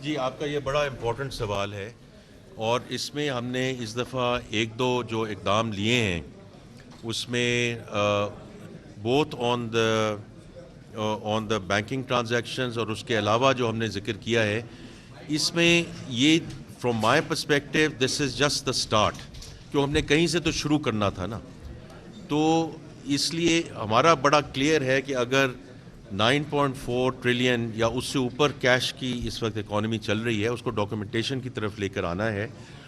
جی آپ کا یہ بڑا امپورٹنٹ سوال ہے، اور اس میں ہم نے اس دفعہ ایک دو جو اقدام لیے ہیں اس میں both on the banking transactions, اور اس کے علاوہ جو ہم نے ذکر کیا ہے اس میں یہ from my perspective this is just the start, کیوں ہم نے کہیں سے تو شروع کرنا تھا نا. تو اس لیے ہمارا بڑا کلیئر ہے کہ اگر 9.4 ٹریلین یا اس سے اوپر کیش کی اس وقت اکانومی چل رہی ہے، اس کو ڈاکومنٹیشن کی طرف لے کر آنا ہے،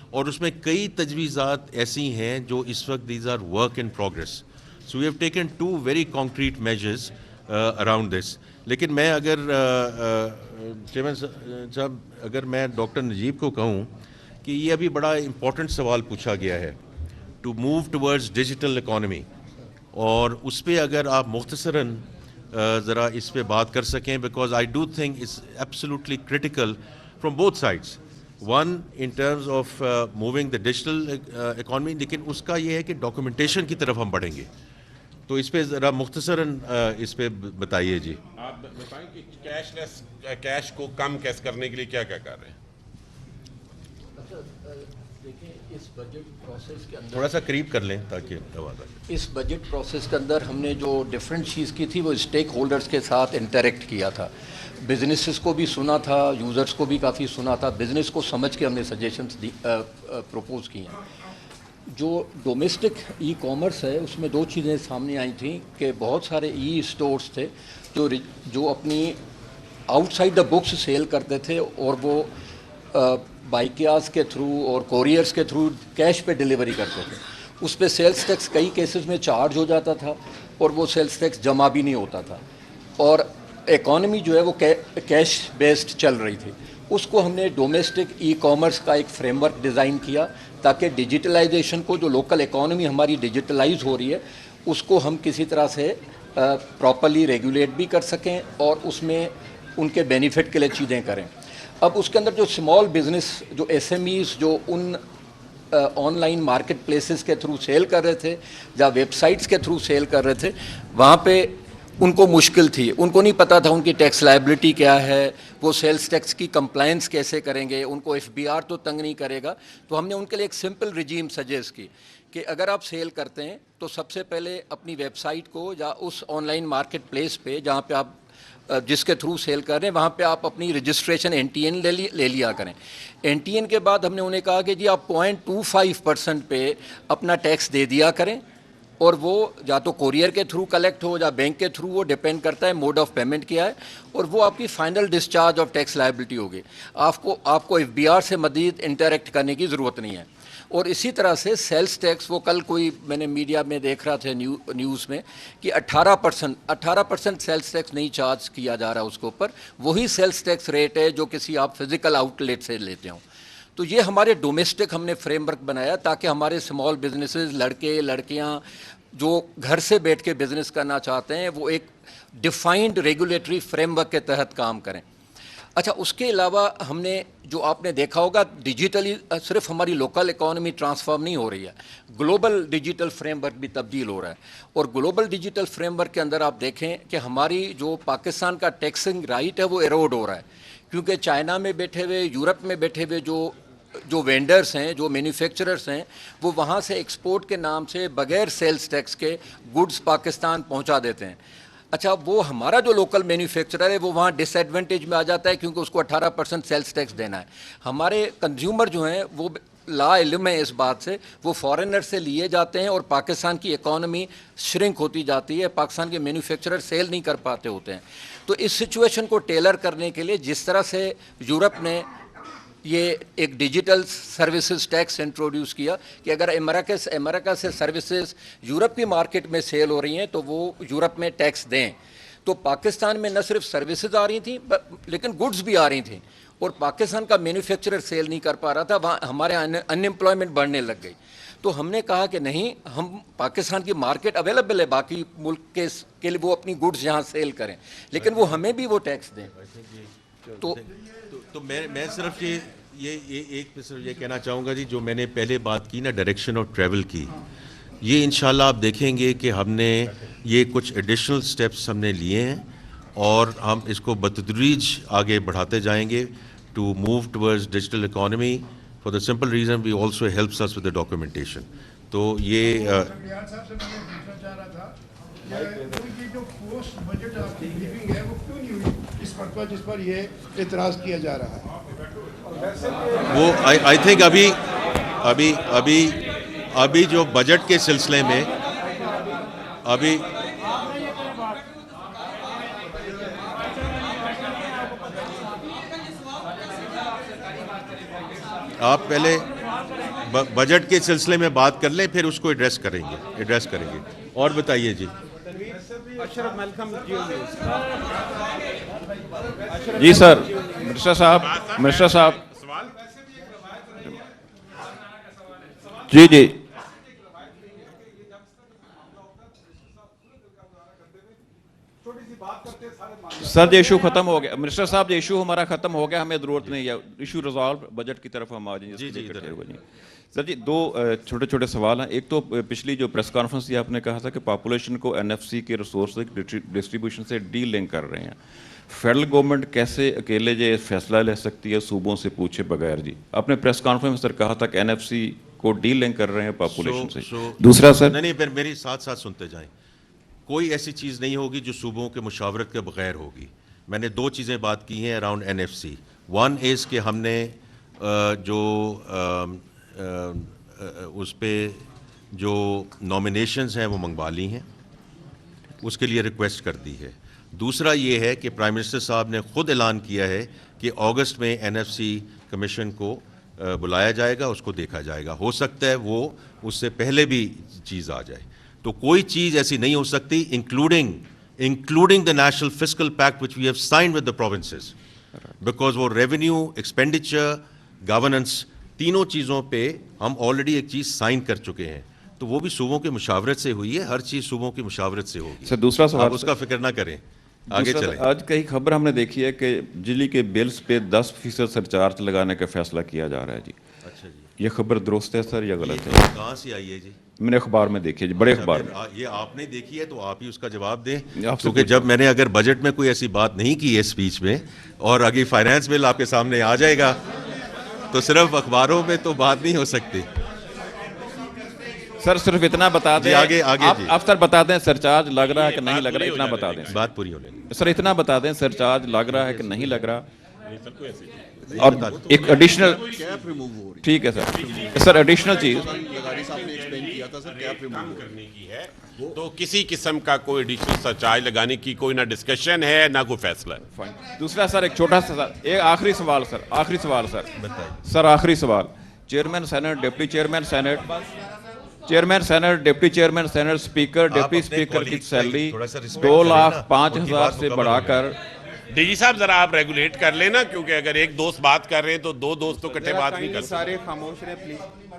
اور اس میں کئی تجویزات ایسی ہیں جو اس وقت these are work in progress. So we have taken 2 very concrete measures around this. لیکن میں اگر چیئرمین صاحب، اگر میں ڈاکٹر نجیب کو کہوں کہ یہ ابھی بڑا امپورٹنٹ سوال پوچھا گیا ہے to move towards digital economy, اور اس پہ اگر آپ مختصراً ذرا اس پہ بات کر سکیں، because I do think it's absolutely critical from both sides. One in terms of moving the digital economy, لیکن اس کا یہ ہے کہ ڈاکومنٹیشن کی طرف ہم بڑھیں گے. تو اس پہ ذرا مختصراً اس پہ بتائیے. جی آپ بتائیں کہ کیش کو کم کیس کرنے کے لیے کیا کیا کر رہے ہیں. دیکھیں اس بجٹ پروسیس کے اندر تھوڑا سا قریب کر لیں تاکہ آواز آئے. اس بجٹ پروسیس کے اندر ہم نے جو ڈفرینٹ چیز کی تھی وہ اسٹیک ہولڈرز کے ساتھ انٹریکٹ کیا تھا. بزنسز کو بھی سنا تھا، یوزرز کو بھی کافی سنا تھا. بزنس کو سمجھ کے ہم نے سجیشنز پروپوز کی ہیں. جو ڈومیسٹک ای کامرس ہے اس میں دو چیزیں سامنے آئی تھیں کہ بہت سارے ای اسٹورز تھے جو اپنی outside the books sell کرتے تھے، اور وہ بائکیاز کے تھرو اور کوریئرز کے تھرو کیش پہ ڈیلیوری کرتے تھے. اس پہ سیلز ٹیکس کئی کیسز میں چارج ہو جاتا تھا، اور وہ سیلز ٹیکس جمع بھی نہیں ہوتا تھا، اور اکانومی جو ہے وہ کیش بیسڈ چل رہی تھی. اس کو ہم نے ڈومیسٹک ای کامرس کا ایک فریم ورک ڈیزائن کیا تاکہ ڈیجیٹلائزیشن کو، جو لوکل اکانومی ہماری ڈیجیٹلائز ہو رہی ہے، اس کو ہم کسی طرح سے پراپرلی ریگولیٹ بھی کر سکیں اور اس میں ان کے بینیفٹ کے لیے چیزیں کریں. اب اس کے اندر جو اسمال بزنس، جو ایس ایم ایز جو ان آن لائن مارکیٹ پلیسز کے تھرو سیل کر رہے تھے یا ویب سائٹس کے تھرو سیل کر رہے تھے، وہاں پہ ان کو مشکل تھی. ان کو نہیں پتہ تھا ان کی ٹیکس لائبلٹی کیا ہے، وہ سیلز ٹیکس کی کمپلائنس کیسے کریں گے، ان کو ایف بی آر تو تنگ نہیں کرے گا. تو ہم نے ان کے لیے ایک سمپل رجیم سجیسٹ کی کہ اگر آپ سیل کرتے ہیں تو سب سے پہلے اپنی ویب سائٹ کو یا اس آن لائن مارکیٹ پلیس پہ جہاں پہ آپ جس کے تھرو سیل کر رہے ہیں، وہاں پہ آپ اپنی رجسٹریشن این ٹی این لے لیا کریں. این ٹی این کے بعد ہم نے انہیں کہا کہ جی آپ 0.25% پہ اپنا ٹیکس دے دیا کریں، اور وہ یا تو کوریئر کے تھرو کلیکٹ ہو یا بینک کے تھرو، وہ ڈیپینڈ کرتا ہے موڈ آف پیمنٹ کیا ہے، اور وہ آپ کی final discharge of tax liability ہوگی. آپ کو ایف بی آر سے مزید انٹریکٹ کرنے کی ضرورت نہیں ہے. اور اسی طرح سے سیلز ٹیکس، وہ کل کوئی میں نے میڈیا میں دیکھ رہا تھا نیوز میں کہ 18% سیلز ٹیکس نہیں چارج کیا جا رہا اس کے اوپر. وہی سیلز ٹیکس ریٹ ہے جو کسی آپ فزیکل آؤٹ لیٹ سے لیتے ہوں. تو یہ ہمارے ڈومیسٹک ہم نے فریم ورک بنایا تاکہ ہمارے اسمال بزنسز، لڑکے لڑکیاں جو گھر سے بیٹھ کے بزنس کرنا چاہتے ہیں، وہ ایک ڈیفائنڈ ریگولیٹری فریم ورک کے تحت کام کریں. اچھا، اس کے علاوہ ہم نے جو آپ نے دیکھا ہوگا ڈیجیٹلی صرف ہماری لوکل اکانومی ٹرانسفارم نہیں ہو رہی ہے، گلوبل ڈیجیٹل فریم ورک بھی تبدیل ہو رہا ہے. اور گلوبل ڈیجیٹل فریم ورک کے اندر آپ دیکھیں کہ ہماری جو پاکستان کا ٹیکسنگ رائٹ ہے وہ ایروڈ ہو رہا ہے، کیونکہ چائنا میں بیٹھے ہوئے، یورپ میں بیٹھے ہوئے جو وینڈرز ہیں، جو مینوفیکچررز ہیں، وہ وہاں سے ایکسپورٹ کے نام سے بغیر سیلز ٹیکس کے گڈز پاکستان پہنچا دیتے ہیں. اچھا، وہ ہمارا جو لوکل مینوفیکچرر ہے وہ وہاں ڈس ایڈوانٹیج میں آ جاتا ہے کیونکہ اس کو 18% سیلز ٹیکس دینا ہے. ہمارے کنزیومر جو ہیں وہ لا علم ہے اس بات سے، وہ فارنر سے لیے جاتے ہیں اور پاکستان کی اکانومی شرنک ہوتی جاتی ہے، پاکستان کے مینوفیکچرر سیل نہیں کر پاتے ہوتے ہیں. تو اس سچویشن کو ٹیلر کرنے کے لیے جس طرح سے یورپ نے یہ ایک ڈیجیٹل سروسز ٹیکس انٹروڈیوس کیا کہ اگر امریکہ سے سروسز یورپ کی مارکیٹ میں سیل ہو رہی ہیں تو وہ یورپ میں ٹیکس دیں، تو پاکستان میں نہ صرف سروسز آ رہی تھیں لیکن گڈز بھی آ رہی تھیں، اور پاکستان کا مینوفیکچرر سیل نہیں کر پا رہا تھا، وہاں ہمارے ان ایمپلائمنٹ بڑھنے لگ گئی. تو ہم نے کہا کہ نہیں، ہم پاکستان کی مارکیٹ اویلیبل ہے باقی ملک کے لیے، وہ اپنی گڈز یہاں سیل کریں، لیکن وہ ہمیں بھی وہ ٹیکس دیں. تو میں صرف یہ ایک صرف یہ کہنا چاہوں گا جی، جو میں نے پہلے بات کی نا ڈائریکشن آف ٹریول کی، یہ انشاءاللہ آپ دیکھیں گے کہ ہم نے یہ کچھ ایڈیشنل سٹیپس ہم نے لیے ہیں، اور ہم اس کو بتدریج آگے بڑھاتے جائیں گے. to move towards digital economy for the simple reason we also helps us with the documentation. تو یہ ریاض صاحب سے میں نے پوچھنا چاہ رہا تھا کہ یہ جو پوسٹ بجٹ آپ کی بریفنگ ہے وہ کیوں نہیں ہوئی اس پر جس پر یہ اعتراض کیا جا رہا ہے؟ وہ آئی تھنک ابھی جو بجٹ کے سلسلے میں ابھی آپ پہلے بجٹ کے سلسلے میں بات کر لیں پھر اس کو ایڈریس کریں گے اور بتائیے جی. جی سر منسٹر صاحب جی جی سر یہ ایشو ختم ہو گیا منسٹر صاحب یہ ایشو ہمارا ختم ہو گیا ہمیں ضرورت نہیں ہے ایشو ریزالو بجٹ کی طرف ہم آ جائیں. جی سر جی دو چھوٹے چھوٹے سوال ہیں. ایک تو پچھلی جو پریس کانفرنس تھی آپ نے کہا تھا کہ پاپولیشن کو NFC کے ریسورس ڈسٹریبیوشن سے ڈی لنک کر رہے ہیں. فیڈرل گورنمنٹ کیسے اکیلے یہ فیصلہ لے سکتی ہے صوبوں سے پوچھے بغیر؟ جی آپ نے پریس کانفرنس میں سر کہا تھا کہ NFC کو ڈی لنک کر رہے ہیں پاپولیشن سے. دوسرا سر نہیں پھر میری ساتھ سنتے جائیں. کوئی ایسی چیز نہیں ہوگی جو صوبوں کے مشاورت کے بغیر ہوگی. میں نے دو چیزیں بات کی ہیں اراؤنڈ NFC. ون از کہ ہم نے جو اس پہ جو نامینیشنز ہیں وہ منگوا لی ہیں, اس کے لیے ریکویسٹ کر دی ہے. دوسرا یہ ہے کہ پرائم منسٹر صاحب نے خود اعلان کیا ہے کہ اگست میں NFC کمیشن کو بلایا جائے گا, اس کو دیکھا جائے گا. ہو سکتا ہے وہ اس سے پہلے بھی چیز آ جائے. تو کوئی چیز ایسی نہیں ہو سکتی including the national fiscal pact which we have signed with the provinces, because وہ ریونیو, ایکسپینڈیچر, گورننس تینوں چیزوں پہ ہم آلریڈی ایک چیز سائن کر چکے ہیں. تو وہ بھی صوبوں کی مشاورت سے ہوئی ہے, ہر چیز صوبوں کی مشاورت سے ہوگی. سر دوسرا سوال آپ اس کا فکر نہ کریں, آگے چلیں. آج کئی خبر ہم نے دیکھی ہے کہ بجلی کے بلز پہ 10% سرچارج لگانے کا فیصلہ کیا جا رہا ہے. جی اچھا جی, یہ خبر درست ہے سر یا غلط ہے؟ کہاں سے آئی ہے جی؟ میں نے اخبار میں دیکھی ہے جی, بڑے اخبار میں. یہ آپ نے دیکھی ہے تو آپ ہی اس کا جواب دیں, کیونکہ جب میں نے اگر بجٹ میں کوئی ایسی بات نہیں کی ہے اسپیچ میں, اور اگر فائنانس بل آپ کے سامنے آ جائے گا تو صرف اخباروں میں تو بات نہیں ہو سکتی. سر صرف اتنا بتا دیں, آگے آپ سر بتا دیں سرچارج لگ رہا ہے کہ نہیں لگ رہا, اتنا بتا دیں. بات پوری ہونے دیں سر اتنا بتا دیں سرچارج لگ رہا ہے کہ نہیں لگ رہا. اور ایک ایڈیشنل, ٹھیک ہے سر ایڈیشنل چیز کام کرنے کی ہے تو کسی قسم کا کوئی ایڈیشنل سرچارج لگانے کی کوئی نہ ڈسکشن ہے نہ کوئی فیصلہ ہے. دوسرا سر ایک چھوٹا سا ایک آخری سوال سر آخری سوال. Chairman senate, deputy chairman senate, chairman senate, deputy chairman senate, speaker, deputy speaker کی سیلری 2,05,000 سے بڑھا کر. ڈی جی صاحب ذرا آپ ریگولیٹ کر لینا, کیونکہ اگر ایک دوست بات کر رہے ہیں تو دو دوست تو کٹھے بات نہیں کر سکتے. سارے خاموش رہے پلیز.